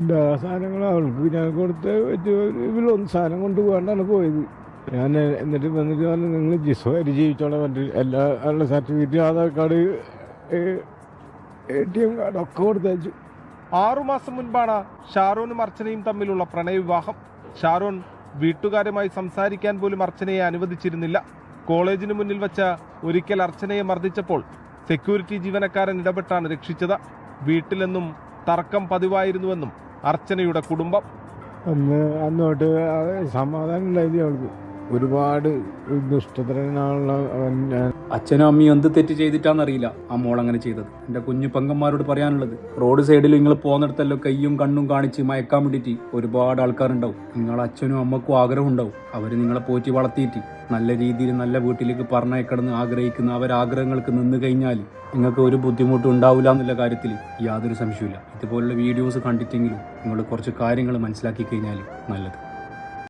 എല്ലാ സാധനങ്ങളും അവൾക്ക് ഞാൻ കൊടുത്ത് വെച്ച് ഇവരൊന്നും സാധനം കൊണ്ട് പോകാണ്ടാണ് പോയത്. ഞാൻ എന്നിട്ട് പറഞ്ഞു നിങ്ങൾ ജിസ്വായിട്ട് ജീവിച്ചോളാൻ പറ്റും, എല്ലാ ഉള്ള certificate, Aadhaar card, ATM card ഒക്കെ കൊടുത്തയച്ചു. 6 മാസം മുൻപാണ് ഷാരോണും അർച്ചനയും തമ്മിലുള്ള പ്രണയവിവാഹം. ഷാരോൺ വീട്ടുകാരുമായി സംസാരിക്കാൻ പോലും അർച്ചനയെ അനുവദിച്ചിരുന്നില്ല. കോളേജിന് മുന്നിൽ വെച്ച് ഒരിക്കൽ അർച്ചനയെ മർദ്ദിച്ചപ്പോൾ സെക്യൂരിറ്റി ജീവനക്കാരൻ ഇടപെട്ടാണ് രക്ഷിച്ചത്. വീട്ടിലെന്നും തർക്കം പതിവായിരുന്നുവെന്നും അർച്ചനയുടെ കുടുംബം. അന്നോട്ട് സമാധാനം ഉണ്ടായില്ല അവൾക്ക്. ഒരുപാട് ദുഷ്ടതരനാണുള്ള അച്ഛനും അമ്മയും എന്ത് തെറ്റ് ചെയ്തിട്ടാണെന്നറിയില്ല ആ മോൾ അങ്ങനെ ചെയ്തത്. എൻ്റെ കുഞ്ഞു പെങ്ങന്മാരോട് പറയാനുള്ളത്, റോഡ് സൈഡിൽ നിങ്ങൾ പോകുന്നിടത്തല്ലോ കയ്യും കണ്ണും കാണിച്ച് മയക്കാൻ വേണ്ടിയിട്ട് ഒരുപാട് ആൾക്കാരുണ്ടാവും. നിങ്ങളെ അച്ഛനും അമ്മക്കും ആഗ്രഹം ഉണ്ടാവും. അവർ നിങ്ങളെ പോറ്റി വളർത്തിയിട്ട് നല്ല രീതിയിൽ നല്ല വീട്ടിലേക്ക് പറഞ്ഞയക്കണമെന്ന് ആഗ്രഹിക്കുന്ന അവരാഗ്രഹങ്ങൾക്ക് നിന്ന് കഴിഞ്ഞാൽ നിങ്ങൾക്ക് ഒരു ബുദ്ധിമുട്ടും ഉണ്ടാവില്ല എന്നുള്ള കാര്യത്തിൽ യാതൊരു സംശയമില്ല. ഇതുപോലുള്ള വീഡിയോസ് കണ്ടിട്ടെങ്കിലും നിങ്ങൾ കുറച്ച് കാര്യങ്ങൾ മനസ്സിലാക്കി കഴിഞ്ഞാൽ നല്ലത്.